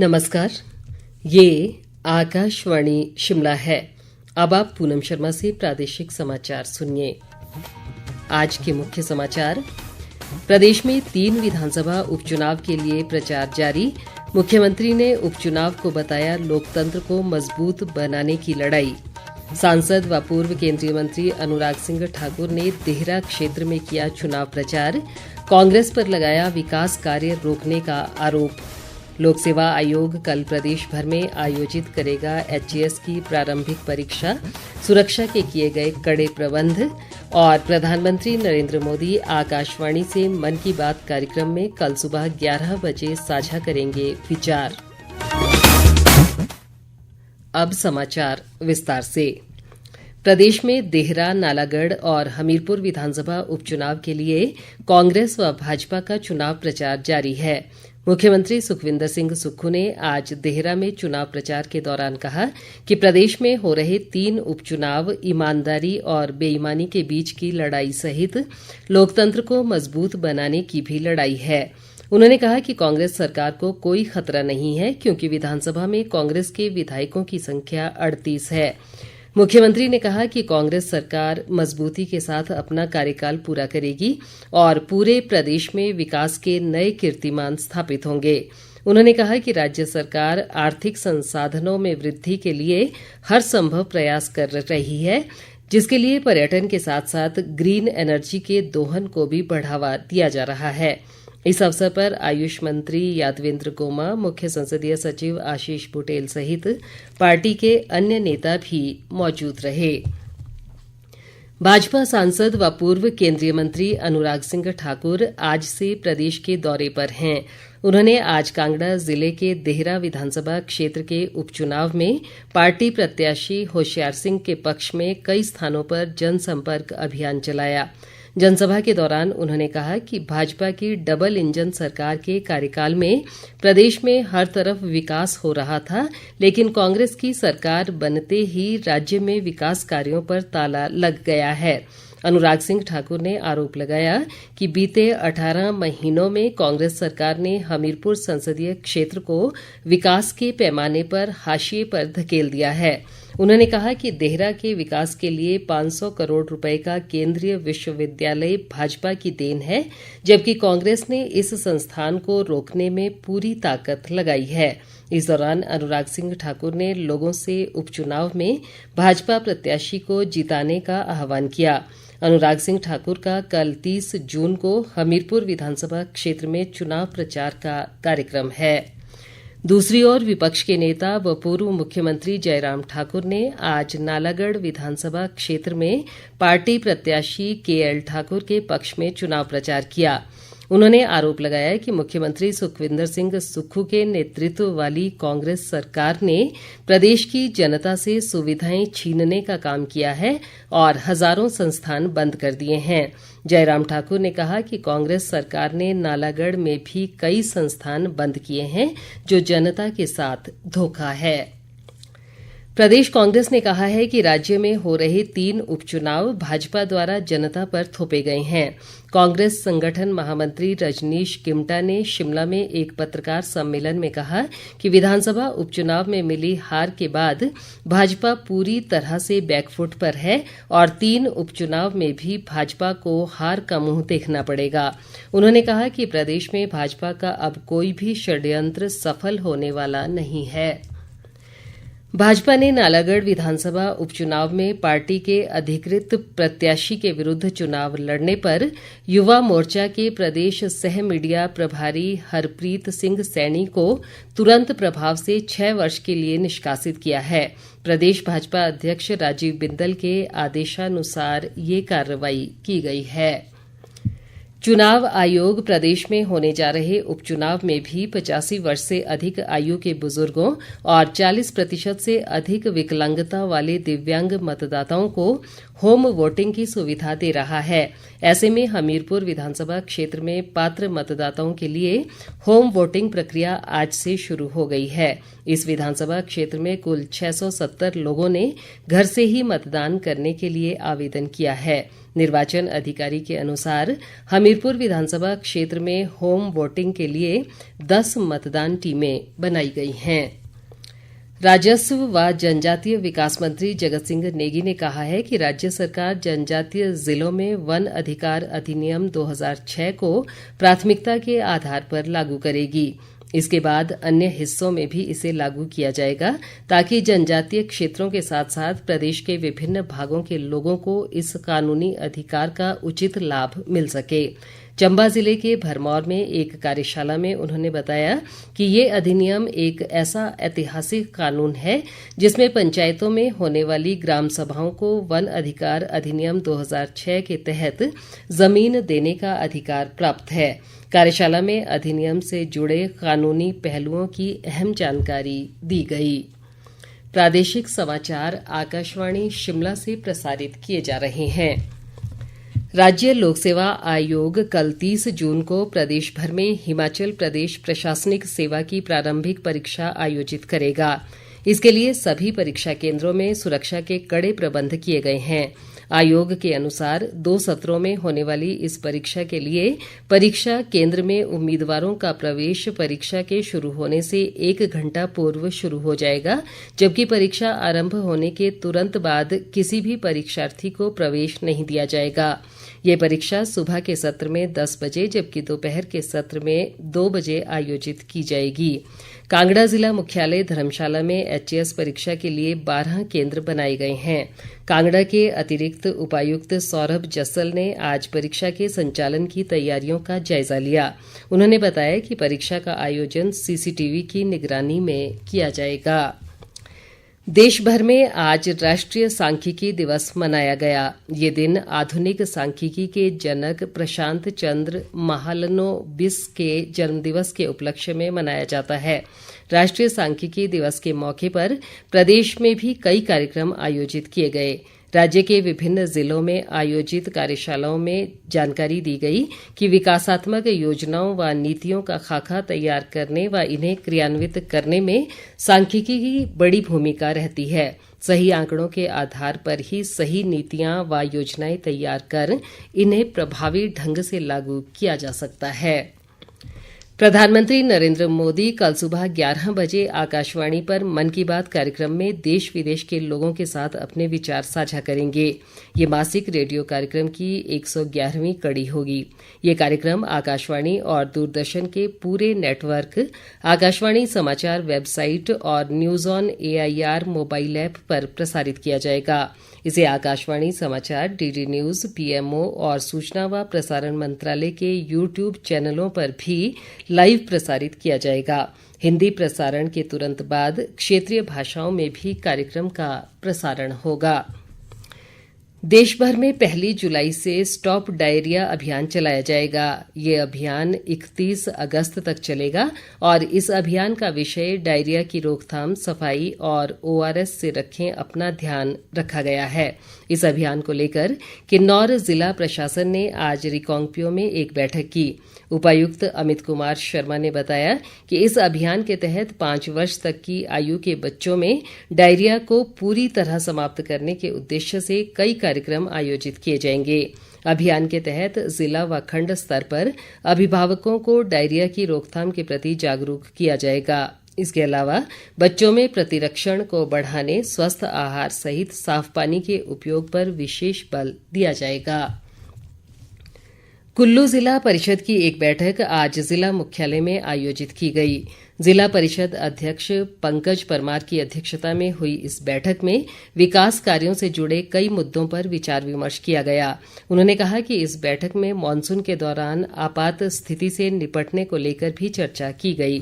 नमस्कार, ये आकाशवाणी शिमला है। अब आप पूनम शर्मा से प्रादेशिक समाचार सुनिए। आज के मुख्य समाचार। प्रदेश में 3 विधानसभा उपचुनाव के लिए प्रचार जारी। मुख्यमंत्री ने उपचुनाव को बताया लोकतंत्र को मजबूत बनाने की लड़ाई। सांसद व पूर्व केंद्रीय मंत्री अनुराग सिंह ठाकुर ने देहरा क्षेत्र में किया चुनाव प्रचार। कांग्रेस पर लगाया विकास कार्य रोकने का आरोप। लोक सेवा आयोग कल प्रदेश भर में आयोजित करेगा एचएएस की प्रारंभिक परीक्षा। सुरक्षा के किए गए कड़े प्रबंध। और प्रधानमंत्री नरेंद्र मोदी आकाशवाणी से मन की बात कार्यक्रम में कल सुबह 11 बजे साझा करेंगे विचार। अब समाचार विस्तार से। प्रदेश में देहरा, नालागढ़ और हमीरपुर विधानसभा उपचुनाव के लिए कांग्रेस व भाजपा का चुनाव प्रचार जारी है। मुख्यमंत्री सुखविंदर सिंह सुक्खू ने आज देहरा में चुनाव प्रचार के दौरान कहा कि प्रदेश में हो रहे 3 उपचुनाव ईमानदारी और बेईमानी के बीच की लड़ाई सहित लोकतंत्र को मजबूत बनाने की भी लड़ाई है। उन्होंने कहा कि कांग्रेस सरकार को कोई खतरा नहीं है, क्योंकि विधानसभा में कांग्रेस के विधायकों की संख्या 38 है। मुख्यमंत्री ने कहा कि कांग्रेस सरकार मजबूती के साथ अपना कार्यकाल पूरा करेगी और पूरे प्रदेश में विकास के नए कीर्तिमान स्थापित होंगे। उन्होंने कहा कि राज्य सरकार आर्थिक संसाधनों में वृद्धि के लिए हर संभव प्रयास कर रही है, जिसके लिए पर्यटन के साथ साथ ग्रीन एनर्जी के दोहन को भी बढ़ावा दिया जा रहा है। इस अवसर पर आयुष मंत्री यादवेंद्र गोमा, मुख्य संसदीय सचिव आशीष बुटेल सहित पार्टी के अन्य नेता भी मौजूद रहे। भाजपा सांसद व पूर्व केंद्रीय मंत्री अनुराग सिंह ठाकुर आज से प्रदेश के दौरे पर हैं। उन्होंने आज कांगड़ा जिले के देहरा विधानसभा क्षेत्र के उपचुनाव में पार्टी प्रत्याशी होशियार सिंह के पक्ष में कई स्थानों पर जनसंपर्क अभियान चलाया। जनसभा के दौरान उन्होंने कहा कि भाजपा की डबल इंजन सरकार के कार्यकाल में प्रदेश में हर तरफ विकास हो रहा था, लेकिन कांग्रेस की सरकार बनते ही राज्य में विकास कार्यों पर ताला लग गया है। अनुराग सिंह ठाकुर ने आरोप लगाया कि बीते 18 महीनों में कांग्रेस सरकार ने हमीरपुर संसदीय क्षेत्र को विकास के पैमाने पर हाशिए पर धकेल दिया है। उन्होंने कहा कि देहरा के विकास के लिए 500 करोड़ रुपए का केंद्रीय विश्वविद्यालय भाजपा की देन है, जबकि कांग्रेस ने इस संस्थान को रोकने में पूरी ताकत लगाई है। इस दौरान अनुराग सिंह ठाकुर ने लोगों से उपचुनाव में भाजपा प्रत्याशी को जिताने का आह्वान किया। अनुराग सिंह ठाकुर का कल 30 जून को हमीरपुर विधानसभा क्षेत्र में चुनाव प्रचार का कार्यक्रम है। दूसरी ओर विपक्ष के नेता व पूर्व मुख्यमंत्री जयराम ठाकुर ने आज नालागढ़ विधानसभा क्षेत्र में पार्टी प्रत्याशी केएल ठाकुर के पक्ष में चुनाव प्रचार किया। उन्होंने आरोप लगाया कि मुख्यमंत्री सुखविंदर सिंह सुक्खू के नेतृत्व वाली कांग्रेस सरकार ने प्रदेश की जनता से सुविधाएं छीनने का काम किया है और हजारों संस्थान बंद कर दिए हैं। जयराम ठाकुर ने कहा कि कांग्रेस सरकार ने नालागढ़ में भी कई संस्थान बंद किए हैं, जो जनता के साथ धोखा है। प्रदेश कांग्रेस ने कहा है कि राज्य में हो रहे 3 उपचुनाव भाजपा द्वारा जनता पर थोपे गए हैं। कांग्रेस संगठन महामंत्री रजनीश किमटा ने शिमला में एक पत्रकार सम्मेलन में कहा कि विधानसभा उपचुनाव में मिली हार के बाद भाजपा पूरी तरह से बैकफुट पर है और 3 उपचुनाव में भी भाजपा को हार का मुंह देखना पड़ेगा। उन्होंने कहा कि प्रदेश में भाजपा का अब कोई भी षड्यंत्र सफल होने वाला नहीं है। भाजपा ने नालागढ़ विधानसभा उपचुनाव में पार्टी के अधिकृत प्रत्याशी के विरुद्ध चुनाव लड़ने पर युवा मोर्चा के प्रदेश सह मीडिया प्रभारी हरप्रीत सिंह सैनी को तुरंत प्रभाव से 6 वर्ष के लिए निष्कासित किया है। प्रदेश भाजपा अध्यक्ष राजीव बिंदल के आदेशानुसार ये कार्रवाई की गई है। चुनाव आयोग प्रदेश में होने जा रहे उपचुनाव में भी 85 वर्ष से अधिक आयु के बुजुर्गों और 40% से अधिक विकलांगता वाले दिव्यांग मतदाताओं को होम वोटिंग की सुविधा दे रहा है। ऐसे में हमीरपुर विधानसभा क्षेत्र में पात्र मतदाताओं के लिए होम वोटिंग प्रक्रिया आज से शुरू हो गई है। इस विधानसभा क्षेत्र में कुल 670 लोगों ने घर से ही मतदान करने के लिए आवेदन किया है। निर्वाचन अधिकारी के अनुसार हमीरपुर विधानसभा क्षेत्र में होम वोटिंग के लिए 10 मतदान टीमें बनाई गई हैं। राजस्व व जनजातीय विकास मंत्री जगत सिंह नेगी ने कहा है कि राज्य सरकार जनजातीय जिलों में वन अधिकार अधिनियम 2006 को प्राथमिकता के आधार पर लागू करेगी। इसके बाद अन्य हिस्सों में भी इसे लागू किया जाएगा ताकि जनजातीय क्षेत्रों के साथ साथ प्रदेश के विभिन्न भागों के लोगों को इस कानूनी अधिकार का उचित लाभ मिल सके। चंबा जिले के भरमौर में एक कार्यशाला में उन्होंने बताया कि ये अधिनियम एक ऐसा ऐतिहासिक कानून है जिसमें पंचायतों में होने वाली ग्राम सभाओं को वन अधिकार अधिनियम 2006 के तहत जमीन देने का अधिकार प्राप्त है। कार्यशाला में अधिनियम से जुड़े कानूनी पहलुओं की अहम जानकारी दी गई। प्रादेशिक समाचार आकाशवाणी शिमला से प्रसारित किए जा रहे हैं। राज्य लोक सेवा आयोग कल 30 जून को प्रदेश भर में हिमाचल प्रदेश प्रशासनिक सेवा की प्रारंभिक परीक्षा आयोजित करेगा। इसके लिए सभी परीक्षा केंद्रों में सुरक्षा के कड़े प्रबंध किए गए हैं। आयोग के अनुसार 2 सत्रों में होने वाली इस परीक्षा के लिए परीक्षा केंद्र में उम्मीदवारों का प्रवेश परीक्षा के शुरू होने से 1 घंटा पूर्व शुरू हो जाएगा, जबकि परीक्षा आरंभ होने के तुरंत बाद किसी भी परीक्षार्थी को प्रवेश नहीं दिया जाएगा। ये परीक्षा सुबह के सत्र में 10 बजे जबकि दोपहर के सत्र में 2 बजे आयोजित की जाएगी। कांगड़ा जिला मुख्यालय धर्मशाला में एचएएस परीक्षा के लिए 12 केंद्र बनाए गए हैं। कांगड़ा के अतिरिक्त उपायुक्त सौरभ जस्सल ने आज परीक्षा के संचालन की तैयारियों का जायजा लिया। उन्होंने बताया कि परीक्षा का आयोजन सीसीटीवी की निगरानी में किया जाएगा। देश भर में आज राष्ट्रीय सांख्यिकी दिवस मनाया गया। ये दिन आधुनिक सांख्यिकी के जनक प्रशांत चंद्र महालनोबिस के जन्मदिवस के उपलक्ष्य में मनाया जाता है। राष्ट्रीय सांख्यिकी दिवस के मौके पर प्रदेश में भी कई कार्यक्रम आयोजित किए गए। राज्य के विभिन्न जिलों में आयोजित कार्यशालाओं में जानकारी दी गई कि विकासात्मक योजनाओं व नीतियों का खाका तैयार करने व इन्हें क्रियान्वित करने में सांख्यिकी की बड़ी भूमिका रहती है। सही आंकड़ों के आधार पर ही सही नीतियां व योजनाएं तैयार कर इन्हें प्रभावी ढंग से लागू किया जा सकता है। प्रधानमंत्री नरेंद्र मोदी कल सुबह 11 बजे आकाशवाणी पर मन की बात कार्यक्रम में देश विदेश के लोगों के साथ अपने विचार साझा करेंगे। ये मासिक रेडियो कार्यक्रम की 111वीं कड़ी होगी। ये कार्यक्रम आकाशवाणी और दूरदर्शन के पूरे नेटवर्क, आकाशवाणी समाचार वेबसाइट और news on AIR mobile app पर प्रसारित किया जाएगा। इसे आकाशवाणी समाचार, DD न्यूज, PMO और सूचना व प्रसारण मंत्रालय के YouTube चैनलों पर भी लाइव प्रसारित किया जाएगा। हिंदी प्रसारण के तुरंत बाद क्षेत्रीय भाषाओं में भी कार्यक्रम का प्रसारण होगा। देश भर में 1 जुलाई से स्टॉप डायरिया अभियान चलाया जाएगा। ये अभियान 31 अगस्त तक चलेगा और इस अभियान का विषय डायरिया की रोकथाम, सफाई और ORS से रखें अपना ध्यान रखा गया है। इस अभियान को लेकर किन्नौर जिला प्रशासन ने आज रिकांगपिओ में एक बैठक की। उपायुक्त अमित कुमार शर्मा ने बताया कि इस अभियान के तहत 5 वर्ष तक की आयु के बच्चों में डायरिया को पूरी तरह समाप्त करने के उद्देश्य से कई कार्यक्रम आयोजित किए जाएंगे। अभियान के तहत जिला व खंड स्तर पर अभिभावकों को डायरिया की रोकथाम के प्रति जागरूक किया जाएगा। इसके अलावा बच्चों में प्रतिरक्षण को बढ़ाने, स्वस्थ आहार सहित साफ पानी के उपयोग पर विशेष बल दिया जाएगा। कुल्लू जिला परिषद की एक बैठक आज जिला मुख्यालय में आयोजित की गई। जिला परिषद अध्यक्ष पंकज परमार की अध्यक्षता में हुई इस बैठक में विकास कार्यों से जुड़े कई मुद्दों पर विचार विमर्श किया गया। उन्होंने कहा कि इस बैठक में मानसून के दौरान आपात स्थिति से निपटने को लेकर भी चर्चा की गई।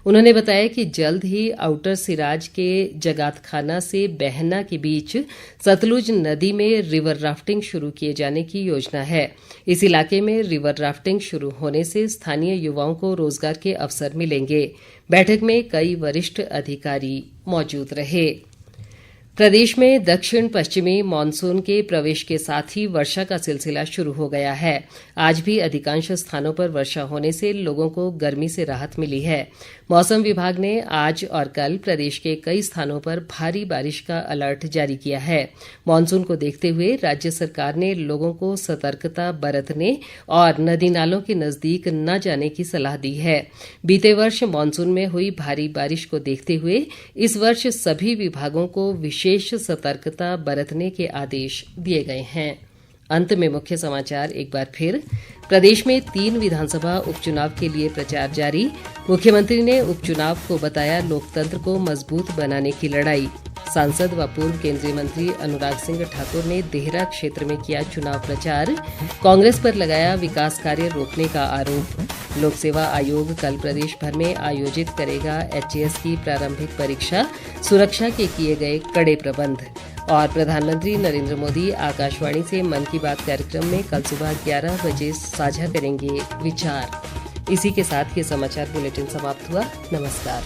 उन्होंने बताया कि जल्द ही आउटर सिराज के जगातखाना से बहना के बीच सतलुज नदी में रिवर राफ्टिंग शुरू किए जाने की योजना है। इस इलाके में रिवर राफ्टिंग शुरू होने से स्थानीय युवाओं को रोजगार के अवसर मिलेंगे। बैठक में कई वरिष्ठ अधिकारी मौजूद रहे। प्रदेश में दक्षिण पश्चिमी मानसून के प्रवेश के साथ ही वर्षा का सिलसिला शुरू हो गया है। आज भी अधिकांश स्थानों पर वर्षा होने से लोगों को गर्मी से राहत मिली है। मौसम विभाग ने आज और कल प्रदेश के कई स्थानों पर भारी बारिश का अलर्ट जारी किया है। मानसून को देखते हुए राज्य सरकार ने लोगों को सतर्कता बरतने और नदी नालों के नजदीक न जाने की सलाह दी है। बीते वर्ष मानसून में हुई भारी बारिश को देखते हुए इस वर्ष सभी विभागों को विशेष सतर्कता बरतने के आदेश दिए गए हैं। अंत में मुख्य समाचार एक बार फिर। प्रदेश में 3 विधानसभा उपचुनाव के लिए प्रचार जारी। मुख्यमंत्री ने उपचुनाव को बताया लोकतंत्र को मजबूत बनाने की लड़ाई। सांसद व पूर्व केंद्रीय मंत्री अनुराग सिंह ठाकुर ने देहरा क्षेत्र में किया चुनाव प्रचार। कांग्रेस पर लगाया विकास कार्य रोकने का आरोप। लोक सेवा आयोग कल प्रदेश भर में आयोजित करेगा HAS की प्रारंभिक परीक्षा। सुरक्षा के किए गए कड़े प्रबंध। और प्रधानमंत्री नरेंद्र मोदी आकाशवाणी से मन की बात कार्यक्रम में कल सुबह 11 बजे साझा करेंगे विचार। इसी के साथ ये समाचार बुलेटिन समाप्त हुआ। नमस्कार।